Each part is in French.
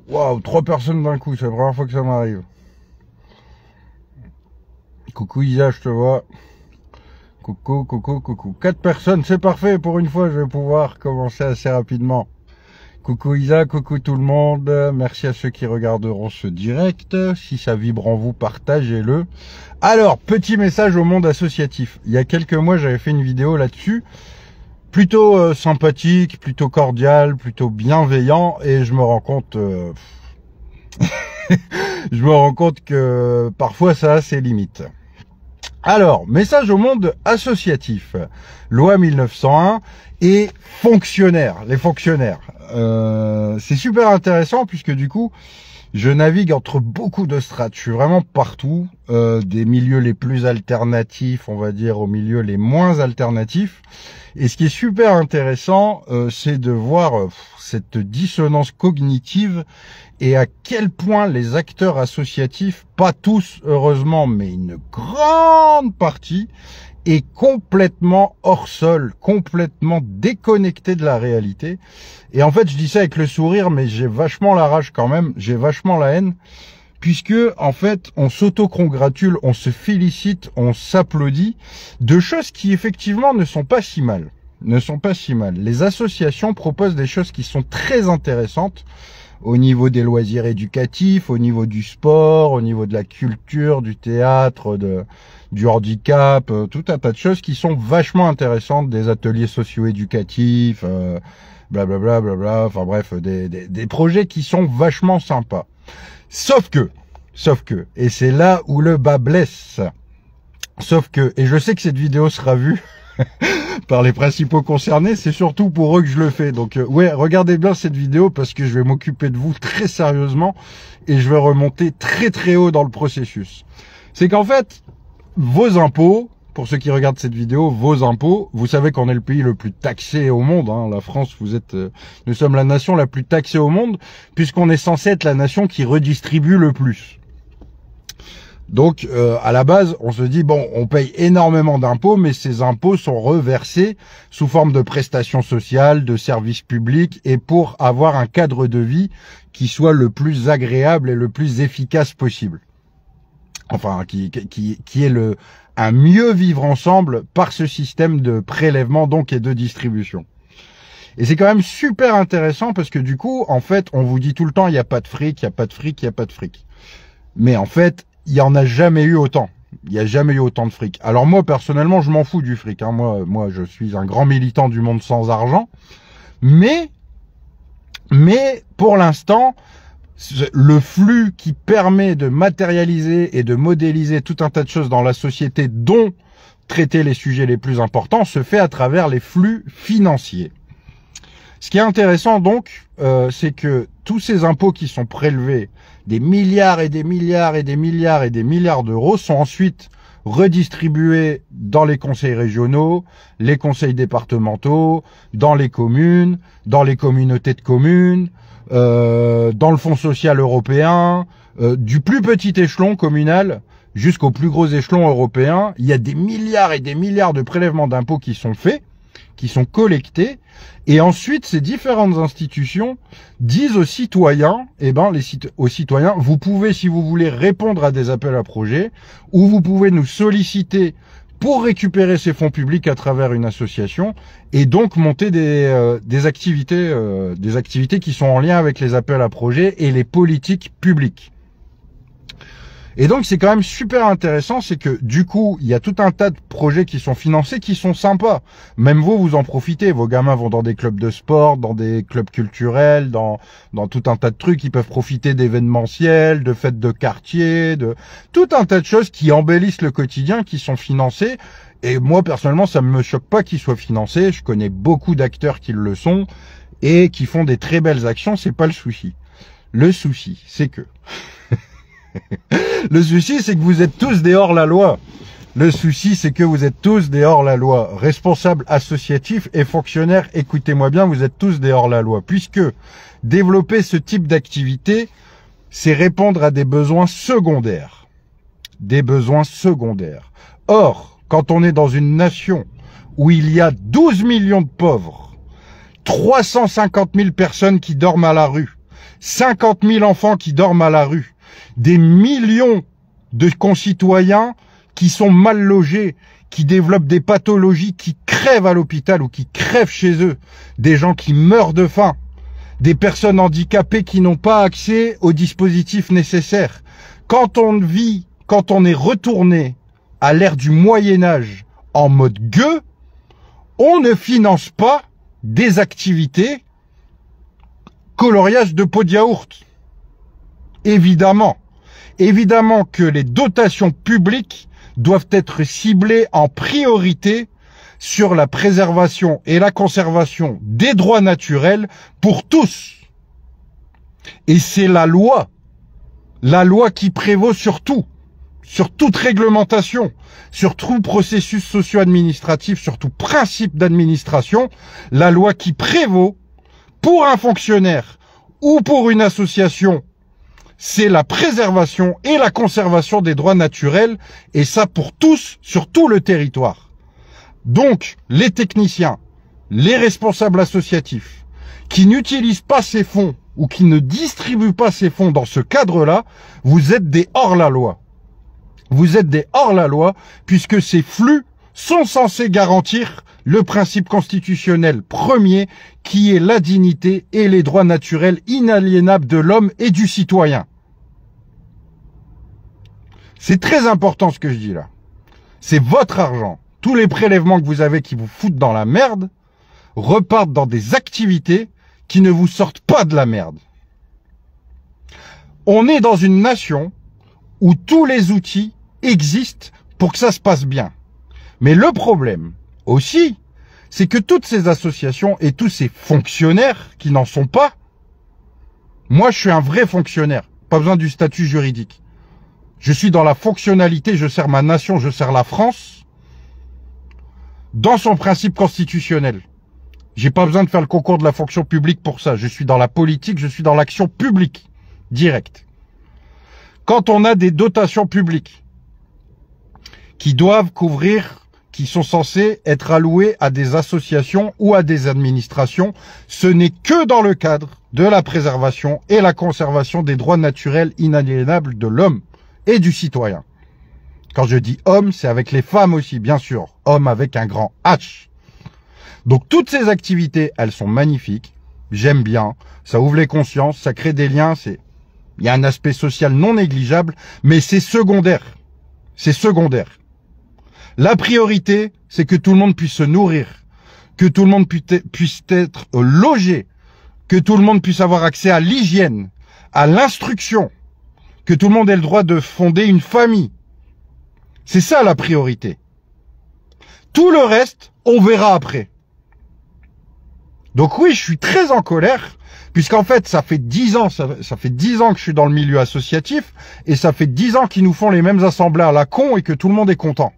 Waouh, 3 personnes d'un coup, c'est la première fois que ça m'arrive. Coucou Isa, je te vois. Coucou, coucou, coucou. 4 personnes, c'est parfait. Pour une fois, je vais pouvoir commencer assez rapidement. Coucou Isa, coucou tout le monde. Merci à ceux qui regarderont ce direct. Si ça vibre en vous, partagez-le. Alors, petit message au monde associatif. Il y a quelques mois, j'avais fait une vidéo là-dessus. Plutôt sympathique, plutôt cordial, plutôt bienveillant. Et je me rends compte... je me rends compte que parfois ça a ses limites. Alors, message au monde associatif. Loi 1901 et fonctionnaires, les fonctionnaires. C'est super intéressant puisque du coup, je navigue entre beaucoup de strates. Je suis vraiment partout, des milieux les plus alternatifs, on va dire, aux milieux les moins alternatifs. Et ce qui est super intéressant, c'est de voir cette dissonance cognitive et à quel point les acteurs associatifs, pas tous heureusement, mais une grande partie, est complètement hors sol, complètement déconnecté de la réalité. Et en fait, je dis ça avec le sourire, mais j'ai vachement la rage quand même, j'ai vachement la haine, puisque en fait, on s'auto-congratule, on se félicite, on s'applaudit de choses qui effectivement ne sont pas si mal. Les associations proposent des choses qui sont très intéressantes au niveau des loisirs éducatifs, au niveau du sport, au niveau de la culture, du théâtre, du handicap, tout un tas de choses qui sont vachement intéressantes, des ateliers socio-éducatifs, blablabla, blablabla, enfin bref, des projets qui sont vachement sympas. Sauf que, et c'est là où le bas blesse, sauf que, et je sais que cette vidéo sera vue par les principaux concernés, c'est surtout pour eux que je le fais. Donc ouais, regardez bien cette vidéo parce que je vais m'occuper de vous très sérieusement et je vais remonter très très haut dans le processus. C'est qu'en fait, vos impôts, pour ceux qui regardent cette vidéo, vos impôts, vous savez qu'on est le pays le plus taxé au monde, hein. La France, nous sommes la nation la plus taxée au monde puisqu'on est censé être la nation qui redistribue le plus. Donc, à la base, on se dit, bon, on paye énormément d'impôts, mais ces impôts sont reversés sous forme de prestations sociales, de services publics, et pour avoir un cadre de vie qui soit le plus agréable et le plus efficace possible. Enfin, qui est un mieux vivre ensemble par ce système de prélèvement, donc, et de distribution. Et c'est quand même super intéressant parce que du coup, en fait, on vous dit tout le temps, il n'y a pas de fric, il n'y a pas de fric, il n'y a pas de fric. Mais en fait, il n'y en a jamais eu autant. Il n'y a jamais eu autant de fric. Alors moi, personnellement, je m'en fous du fric, hein. Moi, je suis un grand militant du monde sans argent. Mais pour l'instant, le flux qui permet de matérialiser et de modéliser tout un tas de choses dans la société, dont traiter les sujets les plus importants, se fait à travers les flux financiers. Ce qui est intéressant donc, c'est que tous ces impôts qui sont prélevés, des milliards et des milliards et des milliards et des milliards d'euros, sont ensuite redistribués dans les conseils régionaux, les conseils départementaux, dans les communes, dans les communautés de communes, dans le Fonds social européen, du plus petit échelon communal jusqu'au plus gros échelon européen. Il y a des milliards et des milliards de prélèvements d'impôts qui sont faits, qui sont collectés, et ensuite ces différentes institutions disent aux citoyens, aux citoyens, vous pouvez, si vous voulez, répondre à des appels à projets, ou vous pouvez nous solliciter pour récupérer ces fonds publics à travers une association, et donc monter des activités qui sont en lien avec les appels à projets et les politiques publiques. Et donc, c'est quand même super intéressant, c'est que du coup, il y a tout un tas de projets qui sont financés, qui sont sympas. Même vous en profitez. Vos gamins vont dans des clubs de sport, dans des clubs culturels, dans tout un tas de trucs. Ils peuvent profiter d'événementiels, de fêtes de quartier, de tout un tas de choses qui embellissent le quotidien, qui sont financées. Et moi, personnellement, ça ne me choque pas qu'ils soient financés. Je connais beaucoup d'acteurs qui le sont et qui font des très belles actions. C'est pas le souci. Le souci, c'est que... Le souci, c'est que vous êtes tous des hors-la-loi. Le souci, c'est que vous êtes tous des hors-la-loi. Responsables associatifs et fonctionnaires, écoutez-moi bien, vous êtes tous des hors-la-loi. Puisque développer ce type d'activité, c'est répondre à des besoins secondaires. Des besoins secondaires. Or, quand on est dans une nation où il y a 12 millions de pauvres, 350 000 personnes qui dorment à la rue, 50 000 enfants qui dorment à la rue, des millions de concitoyens qui sont mal logés, qui développent des pathologies, qui crèvent à l'hôpital ou qui crèvent chez eux, des gens qui meurent de faim, des personnes handicapées qui n'ont pas accès aux dispositifs nécessaires. Quand on est retourné à l'ère du Moyen-Âge en mode gueux, on ne finance pas des activités coloriage de pots de yaourt. Évidemment. Évidemment que les dotations publiques doivent être ciblées en priorité sur la préservation et la conservation des droits naturels pour tous. Et c'est la loi qui prévaut sur tout, sur toute réglementation, sur tout processus socio-administratif, sur tout principe d'administration, la loi qui prévaut pour un fonctionnaire ou pour une association, c'est la préservation et la conservation des droits naturels, et ça pour tous, sur tout le territoire. Donc, les techniciens, les responsables associatifs, qui n'utilisent pas ces fonds ou qui ne distribuent pas ces fonds dans ce cadre-là, vous êtes des hors-la-loi. Vous êtes des hors-la-loi, puisque ces flux sont censés garantir le principe constitutionnel premier, qui est la dignité et les droits naturels inaliénables de l'homme et du citoyen. C'est très important ce que je dis là. C'est votre argent. Tous les prélèvements que vous avez qui vous foutent dans la merde repartent dans des activités qui ne vous sortent pas de la merde. On est dans une nation où tous les outils existent pour que ça se passe bien. Mais le problème aussi, c'est que toutes ces associations et tous ces fonctionnaires qui n'en sont pas, moi je suis un vrai fonctionnaire, pas besoin du statut juridique. Je suis dans la fonctionnalité, je sers ma nation, je sers la France, dans son principe constitutionnel. J'ai pas besoin de faire le concours de la fonction publique pour ça. Je suis dans la politique, je suis dans l'action publique, directe. Quand on a des dotations publiques qui doivent couvrir, qui sont censées être allouées à des associations ou à des administrations, ce n'est que dans le cadre de la préservation et la conservation des droits naturels inaliénables de l'homme et du citoyen. Quand je dis homme, c'est avec les femmes aussi, bien sûr. Homme avec un grand H. Donc toutes ces activités, elles sont magnifiques. J'aime bien. Ça ouvre les consciences, ça crée des liens. Il y a un aspect social non négligeable, mais c'est secondaire. C'est secondaire. La priorité, c'est que tout le monde puisse se nourrir, que tout le monde puisse être logé, que tout le monde puisse avoir accès à l'hygiène, à l'instruction, que tout le monde ait le droit de fonder une famille. C'est ça la priorité. Tout le reste, on verra après. Donc oui, je suis très en colère, puisqu'en fait, ça fait 10 ans, ça fait 10 ans que je suis dans le milieu associatif, et ça fait 10 ans qu'ils nous font les mêmes assemblées à la con et que tout le monde est content.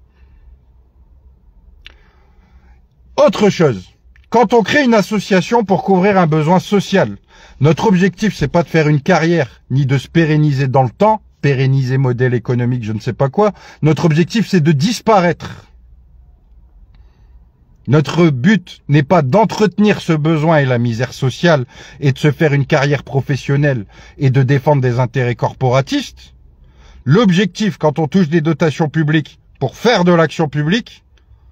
Autre chose, quand on crée une association pour couvrir un besoin social, notre objectif, c'est pas de faire une carrière, ni de se pérenniser dans le temps, pérenniser modèle économique, je ne sais pas quoi. Notre objectif, c'est de disparaître. Notre but n'est pas d'entretenir ce besoin et la misère sociale et de se faire une carrière professionnelle et de défendre des intérêts corporatistes. L'objectif, quand on touche des dotations publiques pour faire de l'action publique,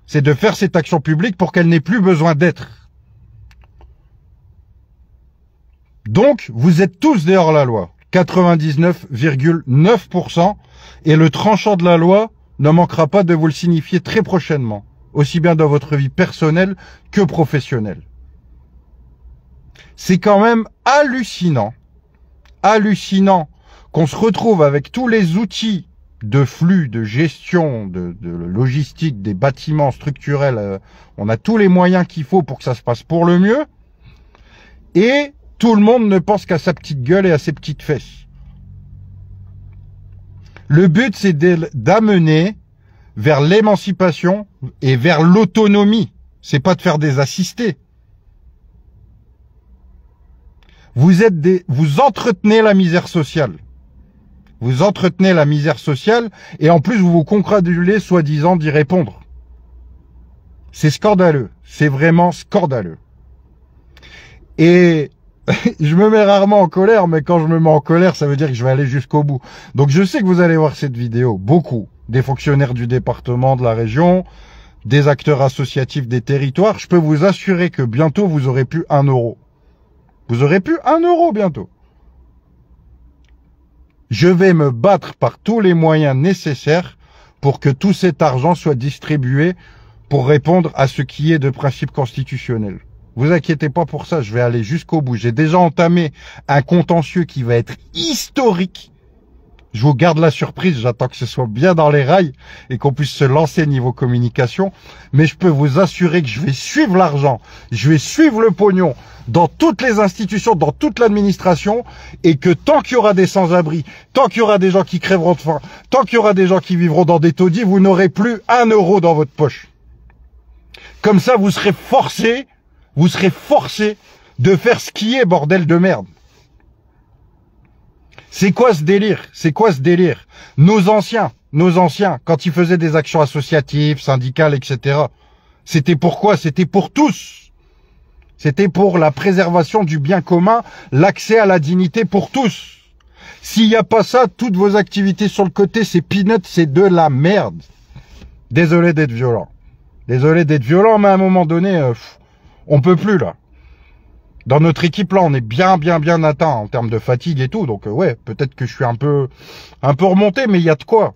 c'est de faire cette action publique pour qu'elle n'ait plus besoin d'être. Donc, vous êtes tous des hors-la-loi. 99,9%. Et le tranchant de la loi ne manquera pas de vous le signifier très prochainement. Aussi bien dans votre vie personnelle que professionnelle. C'est quand même hallucinant qu'on se retrouve avec tous les outils de flux, de gestion, de logistique, des bâtiments structurels. On a tous les moyens qu'il faut pour que ça se passe pour le mieux. Et tout le monde ne pense qu'à sa petite gueule et à ses petites fesses. Le but, c'est d'amener vers l'émancipation et vers l'autonomie. C'est pas de faire des assistés. Vous entretenez la misère sociale. Vous entretenez la misère sociale et en plus vous vous congratulez soi-disant d'y répondre. C'est scandaleux. C'est vraiment scandaleux. Et je me mets rarement en colère, mais quand je me mets en colère, ça veut dire que je vais aller jusqu'au bout. Donc je sais que vous allez voir cette vidéo, beaucoup, des fonctionnaires du département, de la région, des acteurs associatifs des territoires. Je peux vous assurer que bientôt vous aurez plus 1 euro. Vous aurez plus 1 euro bientôt. Je vais me battre par tous les moyens nécessaires pour que tout cet argent soit distribué pour répondre à ce qui est de principe constitutionnel. Vous inquiétez pas pour ça, je vais aller jusqu'au bout. J'ai déjà entamé un contentieux qui va être historique. Je vous garde la surprise, j'attends que ce soit bien dans les rails et qu'on puisse se lancer niveau communication. Mais je peux vous assurer que je vais suivre l'argent, je vais suivre le pognon dans toutes les institutions, dans toute l'administration, et que tant qu'il y aura des sans-abri, tant qu'il y aura des gens qui crèveront de faim, tant qu'il y aura des gens qui vivront dans des taudis, vous n'aurez plus 1 euro dans votre poche. Comme ça, vous serez forcé de faire ce qui est, bordel de merde. C'est quoi ce délire? C'est quoi ce délire? Nos anciens, quand ils faisaient des actions associatives, syndicales, etc., c'était pourquoi? C'était pour tous. C'était pour la préservation du bien commun, l'accès à la dignité pour tous. S'il n'y a pas ça, toutes vos activités sur le côté, c'est peanuts, c'est de la merde. Désolé d'être violent. Désolé d'être violent, mais à un moment donné, on peut plus là. Dans notre équipe là, on est bien atteint en termes de fatigue et tout. Donc ouais, peut-être que je suis un peu remonté, mais il y a de quoi.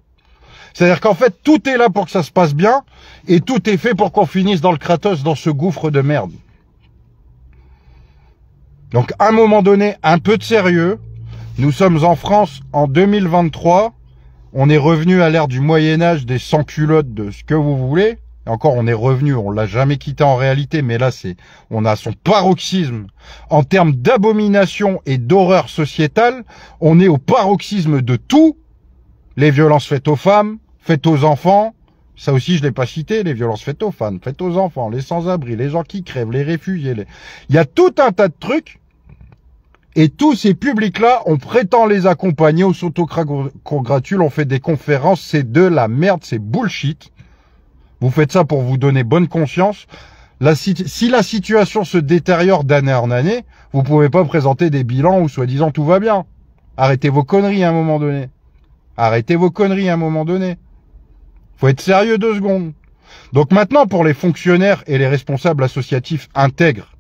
C'est-à-dire qu'en fait, tout est là pour que ça se passe bien et tout est fait pour qu'on finisse dans le Kratos, dans ce gouffre de merde. Donc à un moment donné, un peu de sérieux. Nous sommes en France en 2023. On est revenu à l'ère du Moyen-Âge, des sans-culottes, de ce que vous voulez. Et encore, on est revenu, on l'a jamais quitté en réalité, mais là, on a son paroxysme. En termes d'abomination et d'horreur sociétale, on est au paroxysme de tout. Les violences faites aux femmes, faites aux enfants. Ça aussi, je l'ai pas cité, les violences faites aux femmes, faites aux enfants, les sans-abri, les gens qui crèvent, les réfugiés. Il y a tout un tas de trucs. Et tous ces publics-là, on prétend les accompagner, on s'auto-congratule, on fait des conférences, c'est de la merde, c'est bullshit. Vous faites ça pour vous donner bonne conscience. Si la situation se détériore d'année en année, vous pouvez pas présenter des bilans où soi-disant tout va bien. Arrêtez vos conneries à un moment donné. Arrêtez vos conneries à un moment donné. Faut être sérieux 2 secondes. Donc maintenant, pour les fonctionnaires et les responsables associatifs intègres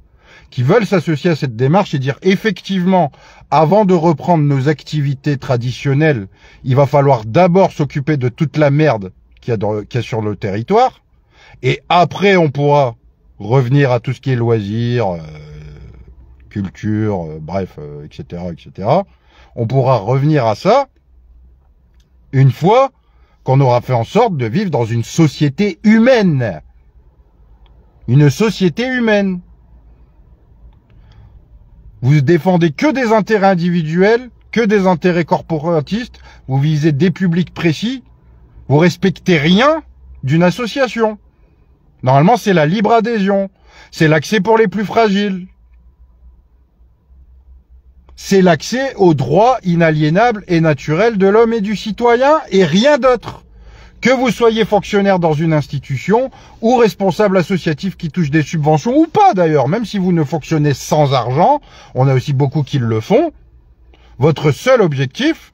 qui veulent s'associer à cette démarche et dire effectivement, avant de reprendre nos activités traditionnelles, il va falloir d'abord s'occuper de toute la merde qu'il y a sur le territoire, et après on pourra revenir à tout ce qui est loisirs, culture, bref, etc., etc. On pourra revenir à ça une fois qu'on aura fait en sorte de vivre dans une société humaine. Une société humaine. Vous défendez que des intérêts individuels, que des intérêts corporatistes, vous visez des publics précis, vous respectez rien d'une association. Normalement, c'est la libre adhésion, c'est l'accès pour les plus fragiles. C'est l'accès aux droits inaliénables et naturels de l'homme et du citoyen et rien d'autre. Que vous soyez fonctionnaire dans une institution ou responsable associatif qui touche des subventions ou pas d'ailleurs, même si vous ne fonctionnez sans argent, on a aussi beaucoup qui le font, votre seul objectif,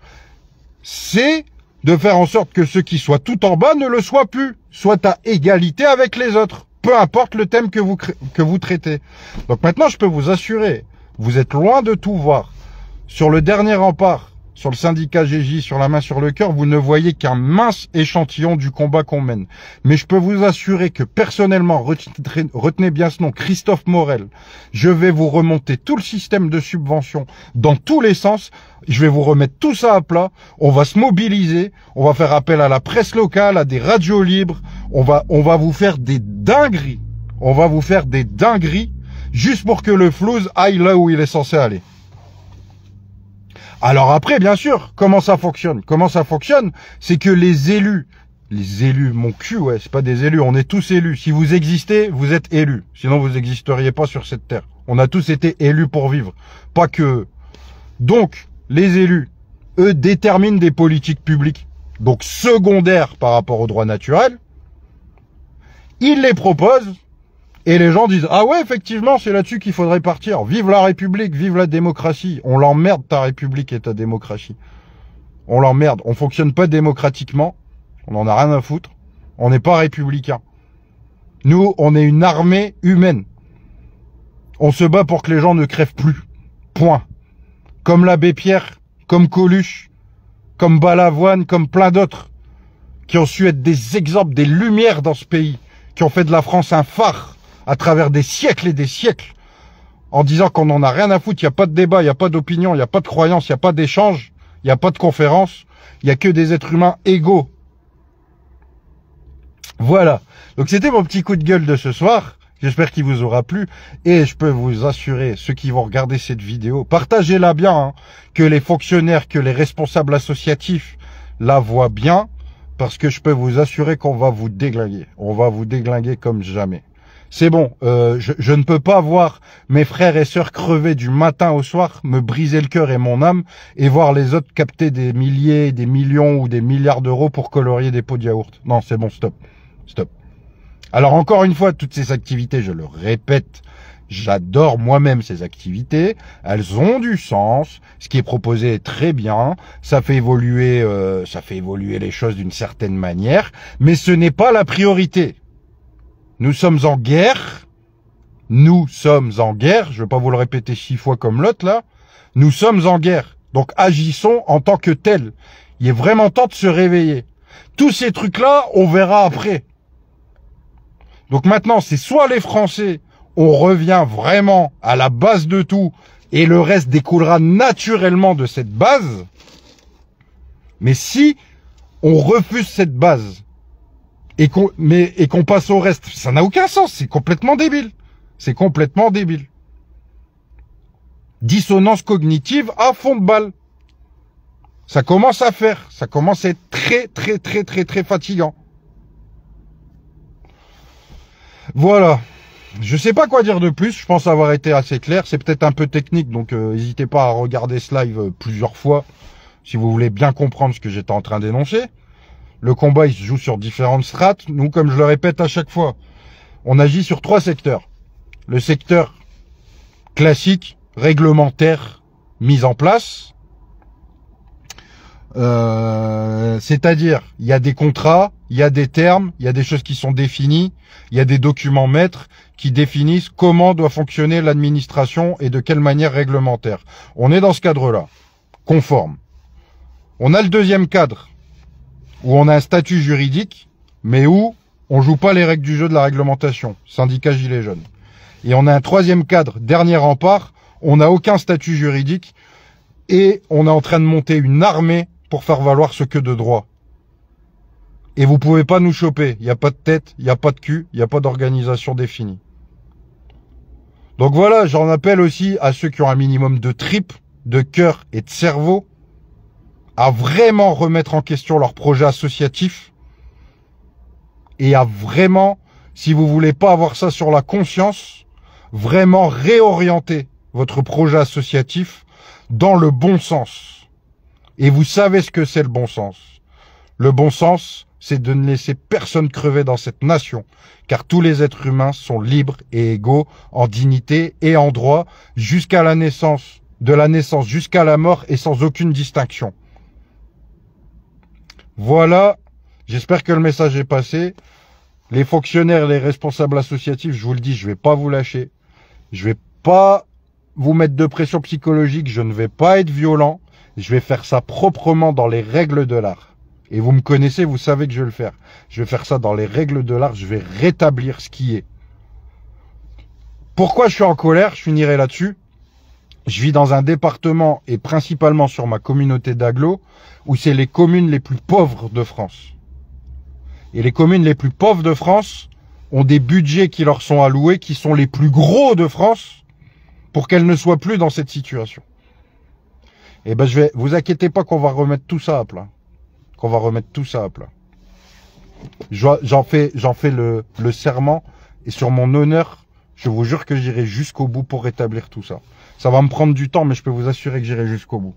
c'est de faire en sorte que ceux qui soient tout en bas ne le soient plus, soient à égalité avec les autres, peu importe le thème que vous traitez. Donc maintenant, je peux vous assurer, vous êtes loin de tout voir. Sur le dernier rempart, sur le syndicat GJ, sur la main sur le cœur, vous ne voyez qu'un mince échantillon du combat qu'on mène. Mais je peux vous assurer que personnellement, retenez bien ce nom, Christophe Morel, je vais vous remonter tout le système de subvention dans tous les sens. Je vais vous remettre tout ça à plat. On va se mobiliser. On va faire appel à la presse locale, à des radios libres. On va vous faire des dingueries. On va vous faire des dingueries juste pour que le flouze aille là où il est censé aller. Alors après, bien sûr, comment ça fonctionne? Comment ça fonctionne? C'est que les élus Les élus, mon cul, ouais, c'est pas des élus, on est tous élus. Si vous existez, vous êtes élus. Sinon, vous n'existeriez pas sur cette terre. On a tous été élus pour vivre. Pas que eux. Donc, les élus, eux, déterminent des politiques publiques. Donc, secondaires par rapport aux droits naturels. Ils les proposent. Et les gens disent, ah ouais, effectivement, c'est là-dessus qu'il faudrait partir. Vive la République, vive la démocratie. On l'emmerde, ta République et ta démocratie. On l'emmerde. On fonctionne pas démocratiquement. On en a rien à foutre. On n'est pas républicain. Nous, on est une armée humaine. On se bat pour que les gens ne crèvent plus. Point. Comme l'abbé Pierre, comme Coluche, comme Balavoine, comme plein d'autres, qui ont su être des exemples, des lumières dans ce pays, qui ont fait de la France un phare à travers des siècles et des siècles, en disant qu'on n'en a rien à foutre, il n'y a pas de débat, il n'y a pas d'opinion, il n'y a pas de croyance, il n'y a pas d'échange, il n'y a pas de conférence, il n'y a que des êtres humains égaux. Voilà. Donc c'était mon petit coup de gueule de ce soir. J'espère qu'il vous aura plu. Et je peux vous assurer, ceux qui vont regarder cette vidéo, partagez-la bien, hein, que les fonctionnaires, que les responsables associatifs la voient bien, parce que je peux vous assurer qu'on va vous déglinguer. On va vous déglinguer comme jamais. C'est bon, je ne peux pas voir mes frères et sœurs crever du matin au soir, me briser le cœur et mon âme, et voir les autres capter des milliers, des millions ou des milliards d'euros pour colorier des pots de yaourt. Non, c'est bon, stop. Stop. Alors encore une fois, toutes ces activités, je le répète, j'adore moi-même ces activités. Elles ont du sens. Ce qui est proposé est très bien. Ça fait évoluer les choses d'une certaine manière. Mais ce n'est pas la priorité. Nous sommes en guerre. Nous sommes en guerre. Je ne vais pas vous le répéter 6 fois comme l'autre là. Nous sommes en guerre. Donc agissons en tant que tels. Il est vraiment temps de se réveiller. Tous ces trucs-là, on verra après. Donc maintenant, c'est soit les Français, on revient vraiment à la base de tout, et le reste découlera naturellement de cette base. Mais si on refuse cette base, et qu'on passe au reste, ça n'a aucun sens, c'est complètement débile. C'est complètement débile. Dissonance cognitive à fond de balle. Ça commence à faire, ça commence à être très fatigant. Voilà. Je sais pas quoi dire de plus, je pense avoir été assez clair. C'est peut-être un peu technique, donc n'hésitez pas à regarder ce live plusieurs fois si vous voulez bien comprendre ce que j'étais en train d'énoncer. Le combat, il se joue sur différentes strates. Nous, comme je le répète à chaque fois, on agit sur 3 secteurs. Le secteur classique, réglementaire, mise en place. C'est-à-dire, il y a des contrats, il y a des termes, il y a des choses qui sont définies, il y a des documents maîtres qui définissent comment doit fonctionner l'administration et de quelle manière réglementaire. On est dans ce cadre-là, conforme. On a le deuxième cadre, où on a un statut juridique, mais où on joue pas les règles du jeu de la réglementation, syndicat Gilets jaunes. Et on a un troisième cadre, dernier rempart, on n'a aucun statut juridique, et on est en train de monter une armée pour faire valoir ce que de droit. Et vous pouvez pas nous choper. Il n'y a pas de tête, il n'y a pas de cul, il n'y a pas d'organisation définie. Donc voilà, j'en appelle aussi à ceux qui ont un minimum de tripes, de cœur et de cerveau, à vraiment remettre en question leur projet associatif et à vraiment, si vous voulez pas avoir ça sur la conscience, vraiment réorienter votre projet associatif dans le bon sens. Et vous savez ce que c'est le bon sens. Le bon sens, c'est de ne laisser personne crever dans cette nation, car tous les êtres humains sont libres et égaux en dignité et en droit jusqu'à la naissance, de la naissance jusqu'à la mort et sans aucune distinction. Voilà, j'espère que le message est passé. Les fonctionnaires et les responsables associatifs, je vous le dis, je vais pas vous lâcher. Je vais pas vous mettre de pression psychologique, je ne vais pas être violent. Je vais faire ça proprement dans les règles de l'art. Et vous me connaissez, vous savez que je vais le faire. Je vais faire ça dans les règles de l'art, je vais rétablir ce qui est. Pourquoi je suis en colère? Je finirai là-dessus. Je vis dans un département, et principalement sur ma communauté d'agglo, où c'est les communes les plus pauvres de France. Et les communes les plus pauvres de France ont des budgets qui leur sont alloués, qui sont les plus gros de France, pour qu'elles ne soient plus dans cette situation. Et ben vous inquiétez pas qu'on va remettre tout ça à plat. J'en fais le serment et sur mon honneur, je vous jure que j'irai jusqu'au bout pour rétablir tout ça. Ça va me prendre du temps, mais je peux vous assurer que j'irai jusqu'au bout.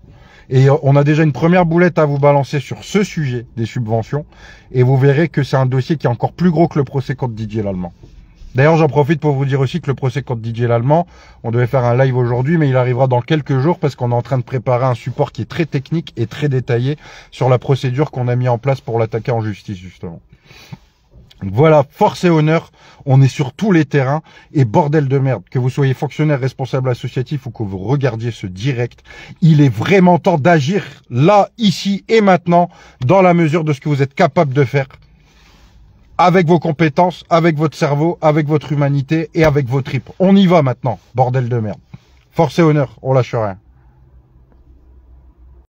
Et on a déjà une première boulette à vous balancer sur ce sujet des subventions. Et vous verrez que c'est un dossier qui est encore plus gros que le procès contre Didier Lallemand. D'ailleurs, j'en profite pour vous dire aussi que le procès contre Didier Lallemand, on devait faire un live aujourd'hui, mais il arrivera dans quelques jours parce qu'on est en train de préparer un support qui est très technique et très détaillé sur la procédure qu'on a mis en place pour l'attaquer en justice, justement. Voilà, force et honneur, on est sur tous les terrains et bordel de merde, que vous soyez fonctionnaire, responsable associatif ou que vous regardiez ce direct, il est vraiment temps d'agir là, ici et maintenant, dans la mesure de ce que vous êtes capable de faire, avec vos compétences, avec votre cerveau, avec votre humanité et avec vos tripes. On y va maintenant, bordel de merde. Force et honneur, on lâche rien.